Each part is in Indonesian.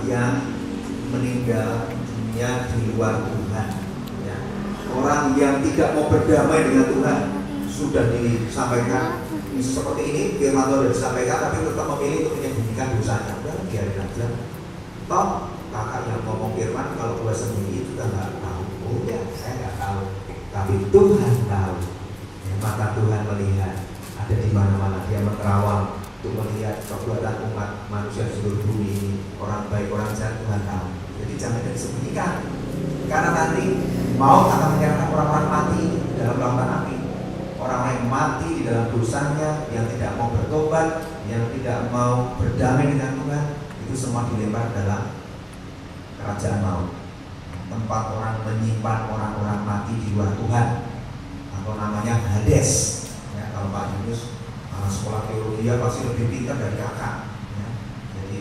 yang meninggal dunia di luar Tuhan, ya. Orang yang tidak mau berdamai dengan Tuhan, sudah disampaikan seperti ini, firman Tuhan sudah disampaikan, tapi tetap memilih untuk menyembunyikan dosanya. Udah, biarin aja. Toh kakak yang ngomong firman kalau gua sembunyi juga nggak tahu. Oh ya, saya nggak tahu, tapi Tuhan tahu. Ya, mata Tuhan melihat, ada di mana-mana. Dia menerawang untuk melihat perbuatan umat manusia di seluruh bumi ini, orang baik, orang jahat, Tuhan tahu. Jadi jangan disembunyikan, karena nanti maut akan menyerahkan orang-orang mati dalam lautan api. Orang yang mati di dalam dosanya, yang tidak mau bertobat, yang tidak mau berdamai dengan Tuhan, itu semua dilempar dalam kerajaan maut, tempat orang menyimpan orang-orang mati di luar Tuhan, atau namanya Hades. Ya, kalau Pak Yunus sekolah teologi pasti lebih pintar dari kakak. Ya. Jadi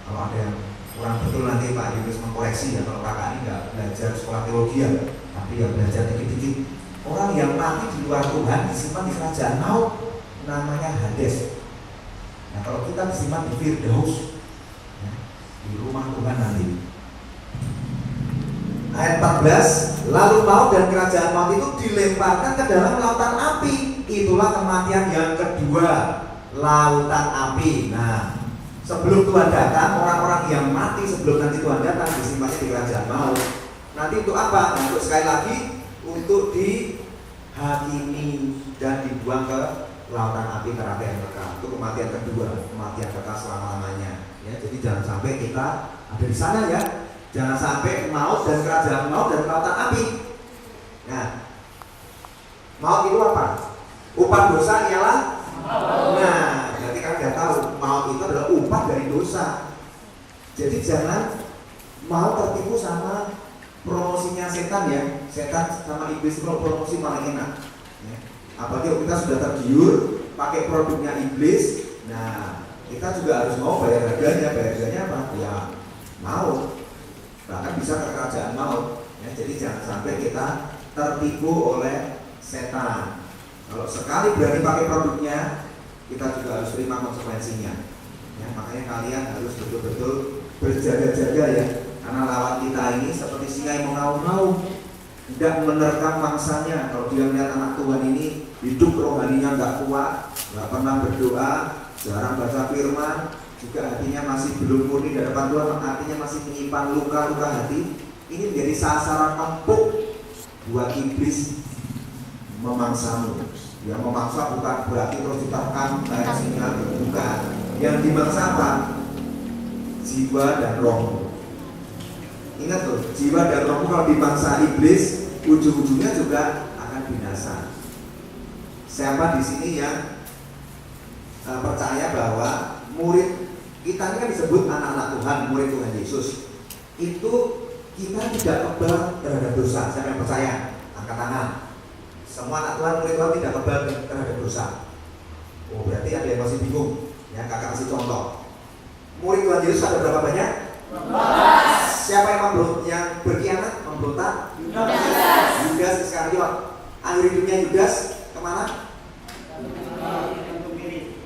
kalau ada yang kurang betul nanti Pak Yunus mengkoreksi ya, kalau kakak ini nggak belajar sekolah teologi ya, tapi ya belajar dikit-dikit. Orang yang mati di luar Tuhan disimpan di kerajaan maut, namanya Hades. Nah kalau kita disimpan di Firdaus, ya, di rumah Tuhan nanti. Ayat 14, lalu maut dan kerajaan maut itu dilemparkan ke dalam lautan api. Itulah kematian yang kedua, lautan api. Nah, sebelum Tuhan datang, orang-orang yang mati sebelum nanti Tuhan datang disimpannya di kerajaan maut. Nanti untuk apa? Untuk sekali lagi, untuk dihakimi dan dibuang ke lautan api neraka yang kekal. Itu kematian kedua, kematian kekal selama-lamanya. Ya, jadi jangan sampai kita ada di sana ya. Jangan sampai maut dan kerajaan maut dan lautan api. Nah, maut itu apa? Upah dosa ialah maut. Nah, berarti kan sudah tahu maut itu adalah upah dari dosa. Jadi jangan mau tertipu sama promosinya setan ya. Setan sama iblis itu promosi paling enak. Ya. Apalagi kita sudah tergiur pakai produknya iblis. Nah, kita juga harus mau bayar harganya. Bayar harganya apa? Ya maut. Bahkan bisa ke kerajaan maut. Ya, jadi jangan sampai kita tertipu oleh setan. Kalau sekali berani pakai produknya, kita juga harus terima konsekuensinya. Ya, makanya kalian harus betul-betul berjaga-jaga ya. Karena lawan kita ini seperti singa yang mengaum-ngaum, tidak menerkam mangsanya. Kalau dia melihat anak Tuhan ini hidup rohaninya nggak kuat, nggak pernah berdoa, jarang baca firman, juga hatinya masih belum murni di hadapan Tuhan, artinya masih menyimpan luka-luka hati. Ini menjadi sasaran empuk buat iblis memangsamu. Ya, memangsa bukan berarti terus diterkam kayak singa, bukan. Yang dimangsa apa? Jiwa dan roh. Ingat tuh, jiwa dan roh kalau dimangsa iblis, ujung-ujungnya juga akan binasa. Siapa di sini yang percaya bahwa murid kita ini kan disebut anak-anak Tuhan, murid Tuhan Yesus, itu kita tidak kebal terhadap dosa? Siapa yang percaya? Angkat tangan. Semua anak Tuhan, murid Tuhan tidak kebal terhadap dosa. Oh, berarti ada yang masih bingung. Ya, kakak kasih contoh. Murid Tuhan Yesus ada berapa banyak? 12. Siapa yang berkhianat, memberontak? Yudas Iskariot. Akhir hidupnya Yudas kemana?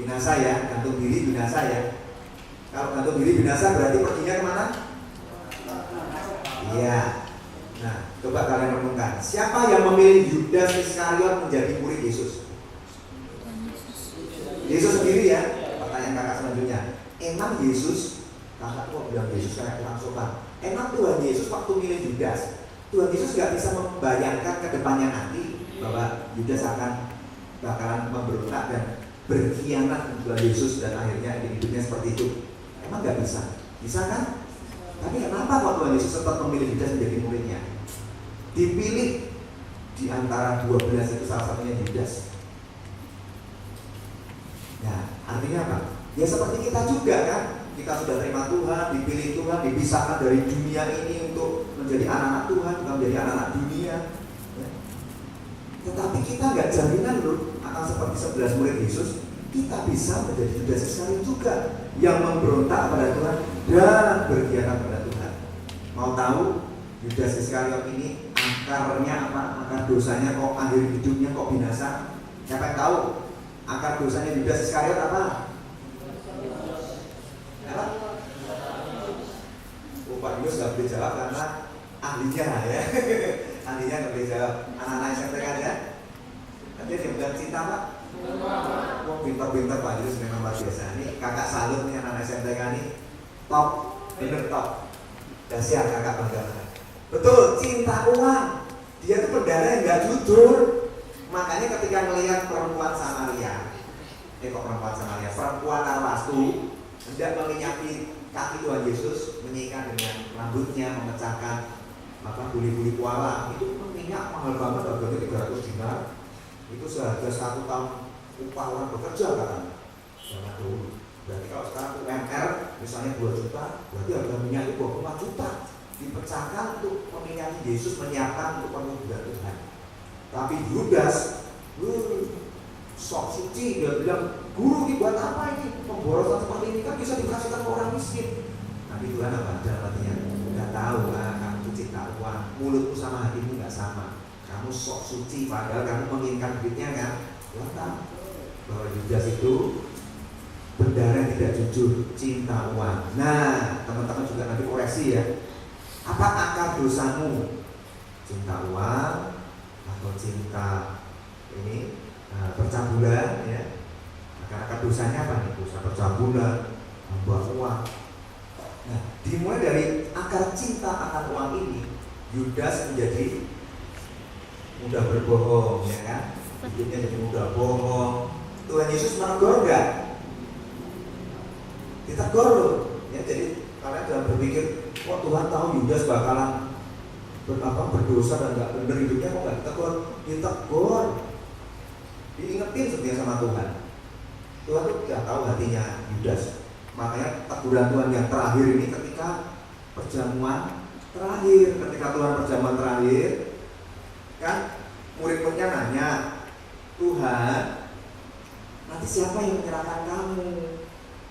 Binasa ya, gantung diri binasa ya. Kalau gantung diri binasa berarti perginya kemana? Iya. Nah, coba kalian renungkan. Siapa yang memilih Yudas Iskariot menjadi murid Yesus? Yesus sendiri ya. Pertanyaan kakak selanjutnya. Emang Yesus, kakak kok bilang Yesus kayak kurang sopan. Emang Tuhan Yesus waktu milih Yudas, Tuhan Yesus gak bisa membayangkan ke depannya nanti bahwa Yudas bakalan memberontak dan berkhianat dengan Tuhan Yesus dan akhirnya hidupnya seperti itu. Emang gak bisa? Bisa kan? Tapi kenapa kok Tuhan Yesus sempat memilih Yudas menjadi muridnya? Dipilih di antara 12 itu salah satunya Yudas. Nah, artinya apa? Ya seperti kita juga kan. Kita sudah terima Tuhan, dipilih Tuhan, dipisahkan dari dunia ini untuk menjadi anak-anak Tuhan, bukan menjadi anak-anak dunia. Ya. Tetapi kita nggak jaminan loh akan seperti 11 murid Yesus. Kita bisa menjadi Yudas Iskariot juga yang memberontak pada Tuhan dan berkhianat pada Tuhan. Mau tahu Yudas Iskariot ini akarnya apa? Akar dosanya kok akhir hidupnya kok binasa? Siapa yang tahu? Akar dosanya Yudas Iskariot apa? Yunus nggak boleh jawab karena ahlinya ya. Ahlinya nggak boleh jawab. Anak-anak SMP kan ya. Nanti dia bilang cinta Pak. Wah pintar-pintar Pak Yunus memang luar biasa. Ini kakak salut nih anak-anak SMP kan ini top, bener top. Dahsyat kakak bangga. Betul, cinta uang. Dia tuh bendara yang nggak jujur. Makanya ketika melihat perempuan Samaria, perempuan Tarwastu hendak meminyaki kaki Tuhan Yesus, menyikat dengan rambutnya, memecahkan buli-buli kuala, itu minyak mahal banget, harganya 300 dinar. Itu seharga 1 tahun upah orang bekerja kan? Zaman dulu. Berarti kalau sekarang UMR misalnya 2 juta, berarti harga minyak itu 25 juta. Dipecahkan untuk meminyaki Yesus, menyiapkan untuk penyembahan Tuhan. Tapi Yudas, sok suci, dia bilang, guru ini buat apa ini? Pemborosan seperti ini kan bisa dikasihkan ke orang miskin. Tapi Tuhan apa? Dalam hatinya, nggak tahu lah, kamu cinta uang, mulutmu sama hatimu nggak sama. Kamu sok suci, padahal kamu menginginkan duitnya kan? Tuhan tahu bahwa Yudas itu bendara tidak jujur, cinta uang. Nah, teman-teman juga nanti koreksi ya. Apa akar dosamu? Cinta uang atau cinta ini percabulan ya? Akar dosanya apa nih? Dosa percabulan, membuat uang. Nah, dimulai dari akar cinta akan uang ini, Yudas menjadi mudah berbohong, ya kan? Hidupnya jadi mudah bohong. Tuhan Yesus menegur enggak? Ditegur loh. Ya, jadi kalian jangan berpikir, wah Tuhan tahu Yudas bakalan berdosa dan nggak benar hidupnya, kok nggak ditegur? Ditegur, diingetin setia sama Tuhan. Tuhan tuh tidak tahu hatinya Yudas. Makanya teguran Tuhan yang terakhir ini ketika perjamuan terakhir, ketika Tuhan perjamuan terakhir, kan murid-muridnya nanya, Tuhan, nanti siapa yang menyerahkan kamu?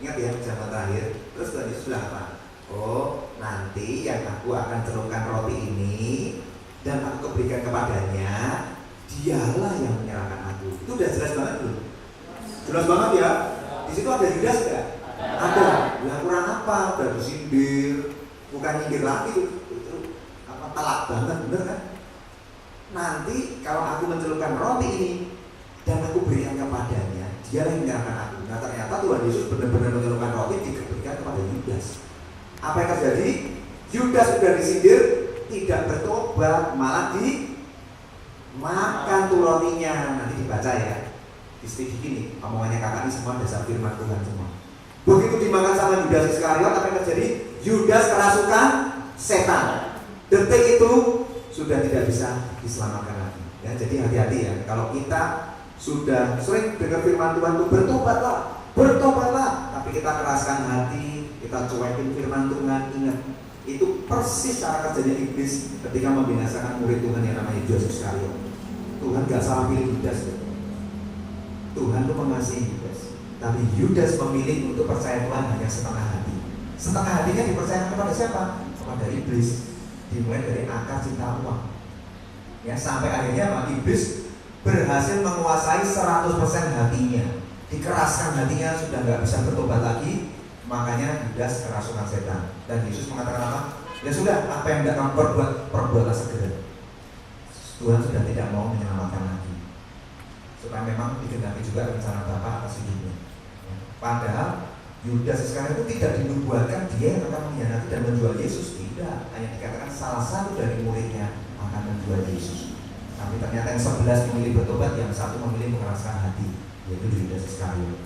Ingat ya perjamuan terakhir. Terus Tuhan Yesus bilang apa? Oh, nanti yang aku akan celupkan roti ini dan aku berikan kepadanya, dialah yang menyerahkan aku. Itu udah jelas banget belum? Jelas banget ya. Di situ ada Yudas enggak? Ada. Lah kurang apa? Udah disindir, bukan nyindir lagi itu apa telak banget, bener kan? Nanti kalau aku mencelupkan roti ini dan aku berikan kepadanya, dialah yang menyerahkan aku. Nah ternyata Tuhan Yesus benar-benar mencelupkan roti diberikan kepada Yudas. Apa yang terjadi? Yudas sudah disindir, tidak bertobat, malah dimakan tuh rotinya. Nanti dibaca ya. Istilah gini, omongannya kakak ini semua dasar firman Tuhan semua. Begitu dimakan sama Yudas Iskariot, apa yang terjadi? Yudas kerasukan setan. Detik itu sudah tidak bisa diselamatkan lagi. Ya, jadi hati-hati ya. Kalau kita sudah sering dengar firman Tuhan itu bertobatlah, tapi kita keraskan hati, kita cuekin firman Tuhan, ingat itu persis cara kerjanya iblis ketika membinasakan murid Tuhan yang namanya Yudas Iskariot. Tuhan gak salah pilih Yudas. Tuhan itu mengasihi Yudas, tapi Yudas memilih untuk percaya Tuhan hanya setengah hati. Setengah hatinya dipercayakan kepada siapa? Kepada iblis. Dimulai dari akar cinta uang. Ya, sampai akhirnya apa? Iblis berhasil menguasai 100% hatinya. Dikeraskan hatinya, sudah nggak bisa bertobat lagi. Makanya Yudas kerasukan setan. Dan Yesus mengatakan apa? Ya sudah, apa yang tidak kamu perbuatlah segera. Tuhan sudah tidak mau menyelamatkan lagi, supaya memang digenapi juga rencana Bapa atas hidupnya. Padahal Yudas Iskariot itu tidak dinubuatkan dia yang akan mengkhianati dan menjual Yesus. Tidak, hanya dikatakan salah satu dari muridnya akan menjual Yesus. Tapi ternyata yang 11 memilih bertobat, yang satu memilih mengeraskan hati, yaitu Yudas Iskariot.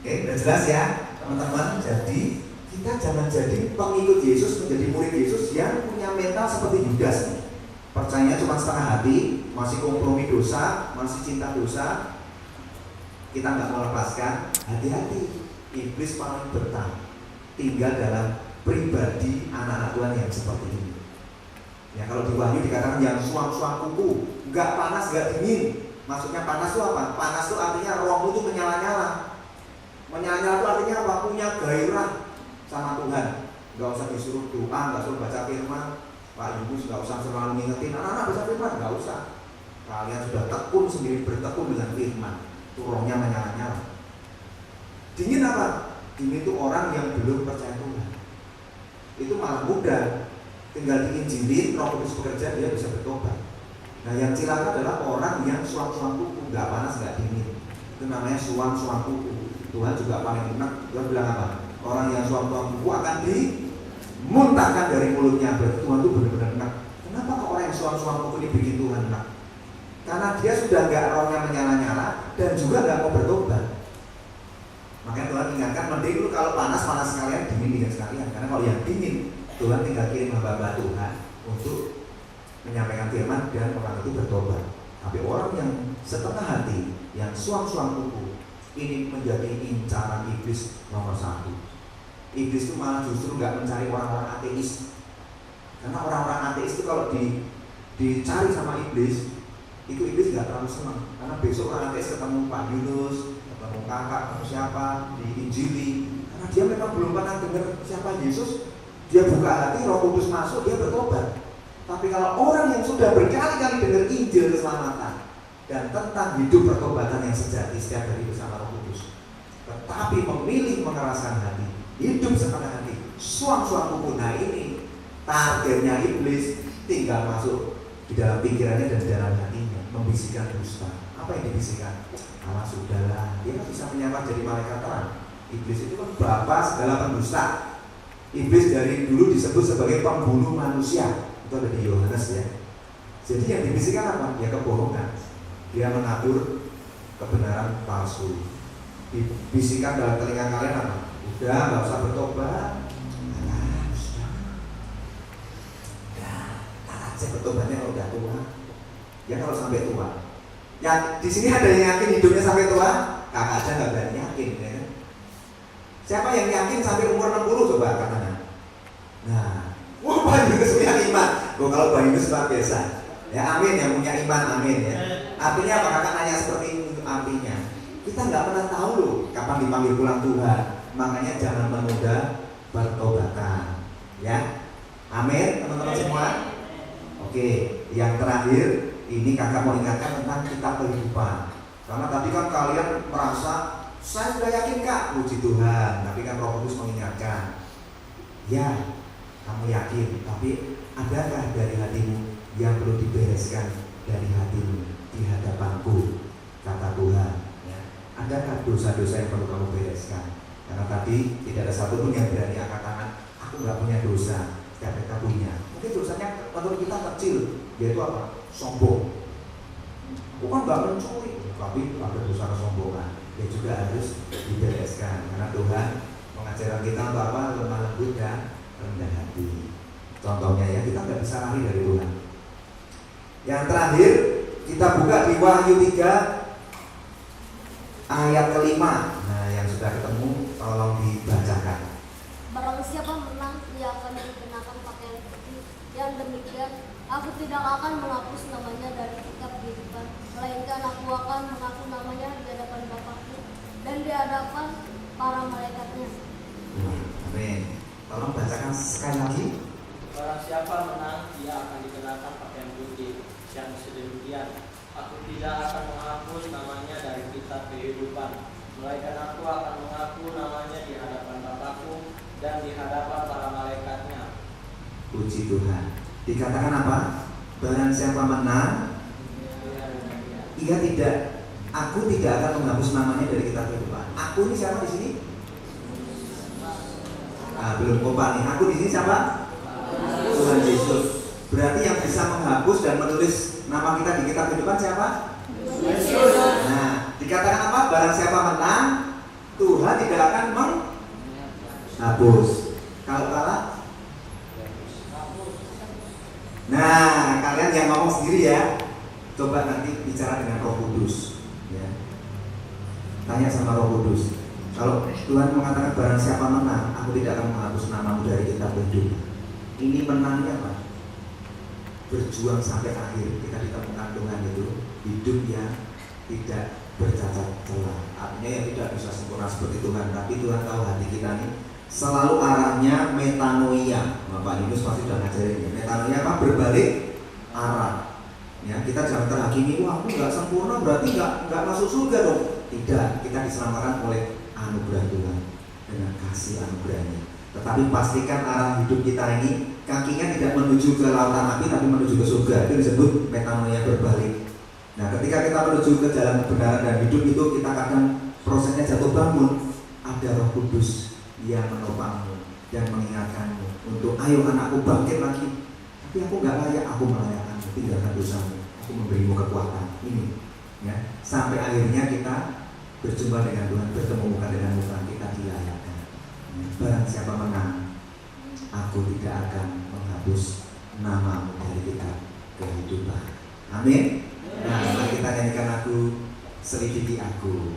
Oke, udah jelas ya teman-teman. Jadi kita jangan jadi pengikut Yesus, menjadi murid Yesus yang punya mental seperti Yudas. Percayanya cuma setengah hati, masih kompromi dosa, masih cinta dosa, kita nggak mau lepaskan. Hati-hati, iblis paling betah tinggal dalam pribadi anak-anak Tuhan yang seperti ini. Ya kalau di Wahyu dikatakan yang suam-suam kuku, nggak panas nggak dingin. Maksudnya panas itu apa? Panas itu artinya rohmu itu menyala-nyala. Menyala-nyala itu artinya apa? Punya gairah sama Tuhan. Nggak usah disuruh doa, nggak usah baca firman. Pak Yunus nggak usah selalu ngingetin anak-anak baca firman, nggak usah. Kalian sudah tekun sendiri, bertekun dengan firman. Itu rohnya menyala-nyala. Dingin apa? Dingin itu orang yang belum percaya Tuhan. Itu malah anak muda, tinggal diinjilin, Roh Kudus bekerja, dia bisa bertobat. Nah yang cilaka adalah orang yang suam-suam kuku, nggak panas nggak dingin. Itu namanya suam-suam kuku. Tuhan juga paling enak. Tuhan bilang apa? Orang yang suam-suam kuku akan dimuntahkan dari mulutnya. Berarti Tuhan itu benar-benar enak. Kenapa kok orang yang suam-suam kuku ini bikin Tuhan enak? Karena dia sudah nggak rohnya menyala-nyala dan juga nggak mau bertobat. Makanya Tuhan ingatkan, mending lu kalau panas sekalian, dingin sekalian. Karena kalau yang dingin, Tuhan tinggal kirim hamba-hamba Tuhan untuk menyampaikan firman dan orang itu bertobat. Tapi orang yang setengah hati, yang suam-suam kuku, ini menjadi incaran iblis nomor 1. Iblis itu malah justru nggak mencari orang-orang ateis. Karena orang-orang ateis itu kalau dicari sama iblis, itu iblis nggak terlalu senang. Karena besok orang ateis ketemu Pak Yunus, ketemu kakak, ketemu siapa, diinjili. Karena dia memang belum pernah dengar siapa Yesus, dia buka hati, Roh Kudus masuk, dia bertobat. Tapi kalau orang yang sudah berkali-kali dengar Injil keselamatan dan tentang hidup pertobatan yang sejati setiap hari bersama Roh Kudus, tetapi memilih mengeraskan hati, hidup setengah hati, suam-suam kuku, nah ini targetnya iblis, tinggal masuk di dalam pikirannya dan di dalam hatinya, membisikkan dusta. Apa yang dibisikkan? Alah sudahlah, dia kan bisa menyamar jadi malaikat terang. Iblis itu kan bapa segala pendusta. Iblis dari dulu disebut sebagai pembunuh manusia. Itu ada di Yohanes ya. Jadi yang dibisikkan apa? Ya kebohongan. Dia mengatur kebenaran palsu. Dibisikkan dalam telinga kalian apa? Udah, nggak usah bertobat. Saya bertobatnya kalau udah tua. Ya kalau sampai tua. Ya di sini ada yang yakin hidupnya sampai tua? Kakak aja nggak berani yakin ya. Siapa yang yakin sampai umur 60 coba katanya? Nah, wah Pak Yunus punya iman. Oh, kalau Pak Yunus luar biasa. Ya amin yang punya iman, amin ya. Artinya apa? Kakak nanya seperti itu artinya. Kita nggak pernah tahu loh kapan dipanggil pulang Tuhan. Makanya jangan menunda pertobatan. Ya, amin teman-teman semua. Oke, yang terakhir ini kakak mau ingatkan tentang kitab kehidupan. Karena tadi kan kalian merasa saya sudah yakin kak, puji Tuhan. Tapi kan Roh Kudus mengingatkan, ya kamu yakin, tapi adakah dari hatimu yang perlu dibereskan dari hatimu di hadapanku, kata Tuhan ya. Adakah dosa-dosa yang perlu kamu bereskan? Karena tadi tidak ada satupun yang berani angkat tangan, aku nggak punya dosa. Setiap kita punya. Mungkin dosanya menurut kita kecil, yaitu apa? Sombong. Bukan nggak mencuri, tapi ada dosa kesombongan. Ya juga harus dibereskan. Karena Tuhan mengajarkan kita untuk apa? Lemah lembut dan rendah hati. Contohnya ya, kita nggak bisa lari dari Tuhan. Yang terakhir, kita buka di Wahyu 3 ayat ke-5. Nah, yang sudah ketemu tolong dibacakan. Barang siapa menang, ia akan dikenakan pakaian putih. Yang demikian, aku tidak akan menghapus namanya dari kitab kehidupan, melainkan aku akan mengaku namanya di hadapan Bapakku dan di hadapan para malaikatnya. Amin. Tolong bacakan sekali lagi. Barang siapa menang, ia akan dikenakan pakaian putih. Yang sedemikian, aku tidak akan menghapus namanya dari kitab kehidupan, melainkan aku akan mengaku namanya di hadapan Bapakku dan di hadapan para malaikatnya. Puji Tuhan. Dikatakan apa? Barang siapa menang, ia tidak, aku tidak akan menghapus namanya dari kitab kehidupan. Aku ini siapa di sini? Belum kompak nih. Aku di sini siapa? Tuhan Yesus. Berarti yang bisa menghapus dan menulis nama kita di kitab kehidupan siapa? Yesus. Nah, dikatakan apa? Barang siapa menang, Tuhan tidak akan menghapus. Kalau kalah, nah kalian yang ngomong sendiri ya. Coba nanti bicara dengan Roh Kudus ya. Tanya sama Roh Kudus. Kalau Tuhan mengatakan barang siapa menang, aku tidak akan menghapus namamu dari kitab kehidupan. Ini menangnya apa? Berjuang sampai akhir. Kita ditemukan Tuhan itu hidup yang tidak bercacat celah. Artinya yang tidak bisa sempurna seperti Tuhan. Tapi Tuhan tahu hati kita ini selalu arahnya metanoia. Bapak Yunus pasti sudah ngajarin ya. Metanoia apa? Berbalik arah. Ya, kita jangan terhakimi, wah aku nggak sempurna berarti nggak masuk surga dong. Tidak, kita diselamatkan oleh anugerah Tuhan dengan kasih anugerahnya. Tetapi pastikan arah hidup kita ini kakinya tidak menuju ke lautan api, tapi menuju ke surga. Itu disebut metanoia berbalik. Nah, ketika kita menuju ke jalan kebenaran dan hidup itu, kita kadang prosesnya jatuh bangun. Ada Roh Kudus yang menopangmu dan mengingatkanmu untuk, ayo anakku bangkit lagi. Tapi aku nggak layak, aku melayakkanmu, tinggalkan dosamu, aku memberimu kekuatan. Ini, ya, sampai akhirnya kita berjumpa dengan Tuhan, bertemu muka dengan muka, kita dilayakkan. Barang siapa menang, aku tidak akan menghapus namamu dari kitab kehidupan. Amin. Nah, mari kita nyanyikan lagu Selidiki Aku.